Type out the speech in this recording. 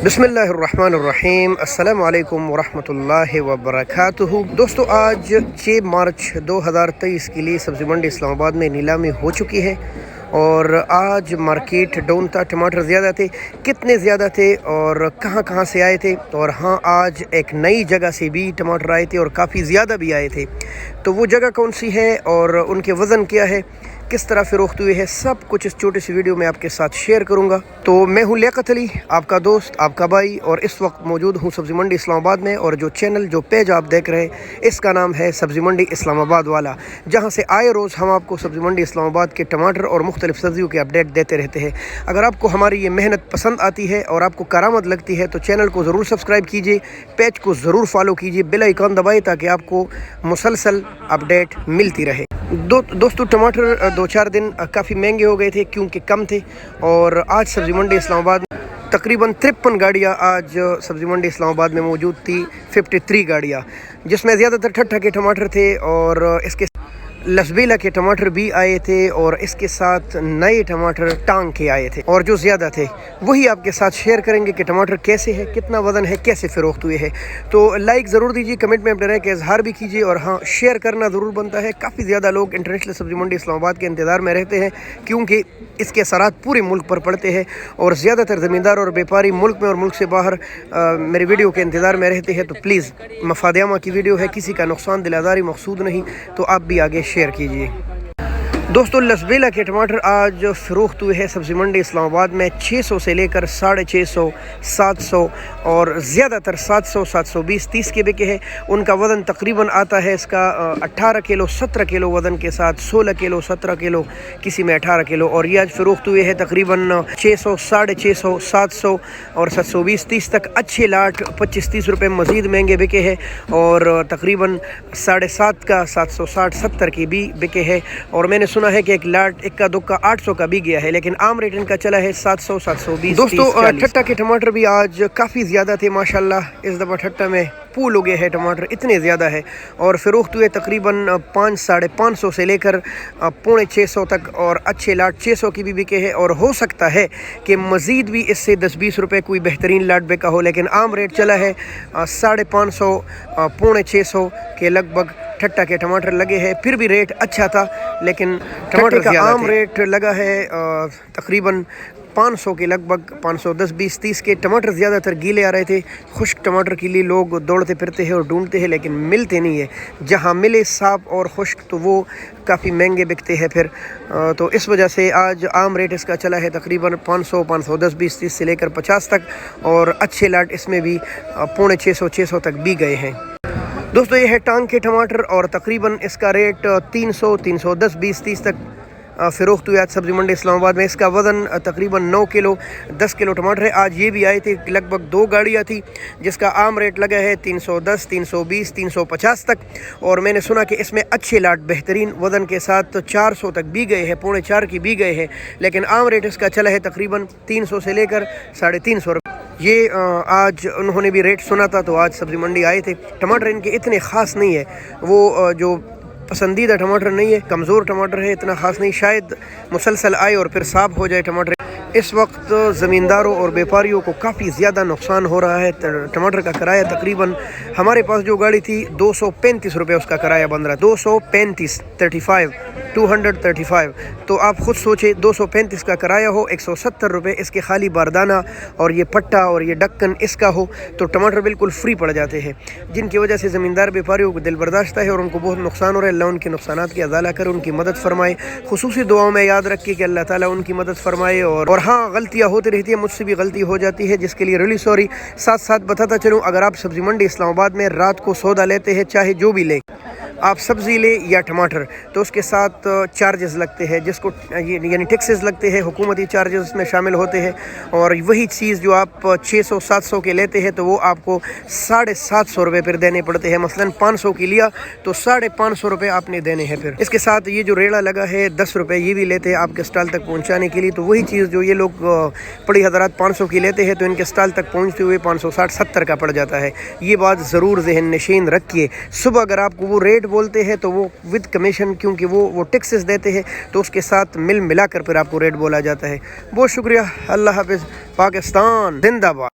बिस्मिल्लाहिर्रहमानिर्रहीम। अस्सलाम वालेकुम वरहमतुल्लाहि वबरकातुहू। दोस्तों, आज 6 मार्च 2023 के लिए सब्ज़ी मंडी इस्लामाबाद में नीलामी हो चुकी है और आज मार्केट डाउन था। टमाटर ज़्यादा थे, कितने ज़्यादा थे और कहाँ कहाँ से आए थे। और हाँ, आज एक नई जगह से भी टमाटर आए थे और काफ़ी ज़्यादा भी आए थे। तो वो जगह कौन सी है और उनके वज़न क्या है, किस तरह फ़रोख्त हुए है, सब कुछ इस छोटी सी वीडियो में आपके साथ शेयर करूंगा। तो मैं हूं लियाकत अली, आपका दोस्त, आपका भाई, और इस वक्त मौजूद हूं सब्ज़ी मंडी इस्लामाबाद में। और जो चैनल, जो पेज आप देख रहे हैं, इसका नाम है सब्ज़ी मंडी इस्लामाबाद वाला, जहां से आए रोज़ हम आपको सब्ज़ी मंडी इस्लामाबाद के टमाटर और मुख्तलिफ सब्ज़ियों के अपडेट देते रहते हैं। अगर आपको हमारी ये मेहनत पसंद आती है और आपको करामत लगती है तो चैनल को ज़रूर सब्सक्राइब कीजिए, पेज को ज़रूर फॉलो कीजिए, बेल आइकन दबाइए ताकि आपको मुसलसल अपडेट मिलती रहे। दोस्तों, टमाटर 2-4 दिन काफ़ी महंगे हो गए थे क्योंकि कम थे। और आज सब्ज़ी मंडी इस्लामाबाद में तकरीबन 53 गाड़ियाँ आज सब्ज़ी मंडी इस्लामाबाद में मौजूद थी। 53 गाड़ियाँ, जिसमें ज़्यादातर ठट्ठा के टमाटर थे और इसके लसबेला के टमाटर भी आए थे और इसके साथ नए टमाटर टांग के आए थे। और जो ज़्यादा थे वही आपके साथ शेयर करेंगे कि टमाटर कैसे है, कितना वज़न है, कैसे फ़रोख्त हुए हैं। तो लाइक ज़रूर दीजिए, कमेंट में अपने राय का इजहार भी कीजिए और हाँ, शेयर करना ज़रूर बनता है। काफ़ी ज़्यादा लोग इंटरनेशनल सब्ज़ी मंडी इस्लामाबाद के इंतज़ार में रहते हैं क्योंकि इसके असरात पूरे मुल्क पर पड़ते हैं और ज़्यादातर ज़मींदार और व्यापारी मुल्क में और मुल्क से बाहर मेरे वीडियो के इंतज़ार में रहते हैं। तो प्लीज़, मफादियामा की वीडियो है, किसी का नुकसान दिलादारी मकसूद नहीं, तो आप भी आगे शेयर कीजिए। दोस्तों, लसबेला के टमाटर आज फ़रोख्त हुए हैं सब्ज़ी मंडी इस्लामाबाद में 600 से लेकर 650, 700 और ज़्यादातर 700, 720, 30 के बिके हैं। उनका वज़न तकरीबन आता है इसका 18 किलो, 17 किलो वज़न के साथ, 16 किलो, 17 किलो, किसी में 18 किलो। और ये आज फ़रोख्त हुए हैं तकरीबन 600, 650, 700 और 720, 30 तक। अच्छे लाट 25-30 रुपये मज़ीद महंगे बिके हैं और तकरीबन 7.5 का 760, 70 की भी बिके हैं। और मैंने सुना है कि एक लाट इक्का दुक्का 800 का भी गया है, लेकिन आम रेट इनका चला है 700, 720। दोस्तों, ठट्टा के टमाटर भी आज काफ़ी ज़्यादा थे माशाल्लाह। इस दफ़ा ठट्टा में पूल उगे हैं, टमाटर इतने ज़्यादा है और फ़रोख्त हुए तकरीबन 500, 550 से लेकर 550 तक। और अच्छे लाट 600 की भी बिके हैं और हो सकता है कि मज़ीद भी इससे 10-20 रुपये कोई बेहतरीन लाट बिका हो, लेकिन आम रेट चला है 550, 550 के लगभग ठट्टा के टमाटर लगे हैं। फिर भी रेट अच्छा था, लेकिन टमाटर का आम रेट लगा है तकरीबन 500 के लगभग, 510, 20, 30 के। टमाटर ज़्यादातर गीले आ रहे थे। खुश्क टमाटर के लिए लोग दौड़ते फिरते हैं और ढूंढते हैं, लेकिन मिलते नहीं है। जहां मिले साफ और खुश्क तो वो काफ़ी महंगे बिकते हैं फिर। तो इस वजह से आज आम रेट इसका चला है तकरीबन 500, 510, 20, 30 से लेकर 50 तक। और अच्छे लाट इसमें भी 550, 600 तक भी गए हैं। दोस्तों, ये है टांग के टमाटर और तकरीबन इसका रेट 300, 310, 20, 30 तक फ़रोख्त हुआ आज सब्ज़ी मंडी इस्लामाबाद में। इसका वज़न तकरीबन 9 किलो, 10 किलो टमाटर है। आज ये भी आए थे, लगभग 2 गाड़ियाँ थी, जिसका आम रेट लगा है 310, 320, 350 तक। और मैंने सुना कि इसमें अच्छे लाट बेहतरीन वज़न के साथ 400 तक भी गए हैं, 3.25 की भी गए हैं, लेकिन आम रेट इसका चला है तकरीबन 300 से लेकर 350 रुपये। ये आज उन्होंने भी रेट सुना था तो आज सब्ज़ी मंडी आए थे। टमाटर इनके इतने ख़ास नहीं है, वो जो पसंदीदा टमाटर नहीं है, कमज़ोर टमाटर है, इतना ख़ास नहीं। शायद मुसलसल आए और फिर साफ हो जाए टमाटर। इस वक्त ज़मींदारों और व्यापारियों को काफ़ी ज़्यादा नुकसान हो रहा है। टमाटर का किराया तकरीबन, हमारे पास जो गाड़ी थी 235 रुपये उसका किराया बन रहा है। 235, 235। तो आप ख़ुद सोचें, 235 का किराया हो, 170 रुपये इसके खाली बारदाना और ये पट्टा और ये ढक्कन इसका हो, तो टमाटर बिल्कुल फ्री पड़ जाते हैं, जिनकी वजह से ज़मींदार व्यापारियों को दिल बर्दाश्त है और उनको बहुत नुकसान हो रहा है। अल्लाह उनके नुकसानात की अज़ाला कर, उनकी मदद फरमाए। खुसूसी दुआओं में याद रखिए कि अल्लाह ताला उनकी मदद फरमाए। और हाँ, गलतियाँ होती रहती है, मुझसे भी गलती हो जाती है, जिसके लिए रियली सॉरी। साथ साथ बताता चलूँ, अगर आप सब्ज़ी मंडी इस्लामाबाद में रात को सौदा लेते हैं, चाहे जो भी ले, आप सब्ज़ी ले या टमाटर, तो उसके साथ चार्जेस लगते हैं, जिसको यानी टैक्सेस लगते हैं, हुकूमती चार्जेस उसमें शामिल होते हैं। और वही चीज़ जो आप 600, 700 के लेते हैं तो वो आपको 750 रुपये फिर देने पड़ते हैं। मसलन 500 की लिया तो 550 रुपये आपने देने हैं। फिर इसके साथ ये जो रेड़ा लगा है 10 रुपये, ये भी लेते हैं आपके स्टॉल तक पहुँचाने के लिए। तो वही चीज़ जो ये लोग बड़ी हज़रात 500 की लेते हैं तो इनके स्टॉल तक पहुँचते हुए 560, 70 का पड़ जाता है। ये बात ज़रूर ज़हन नशीन रखिए। सुबह अगर आपको वो रेट बोलते हैं तो वो विद कमीशन, क्योंकि वो टैक्सेस देते हैं, तो उसके साथ मिल मिला कर फिर आपको रेट बोला जाता है। बहुत शुक्रिया। अल्लाह हाफ़िज़। पाकिस्तान जिंदाबाद।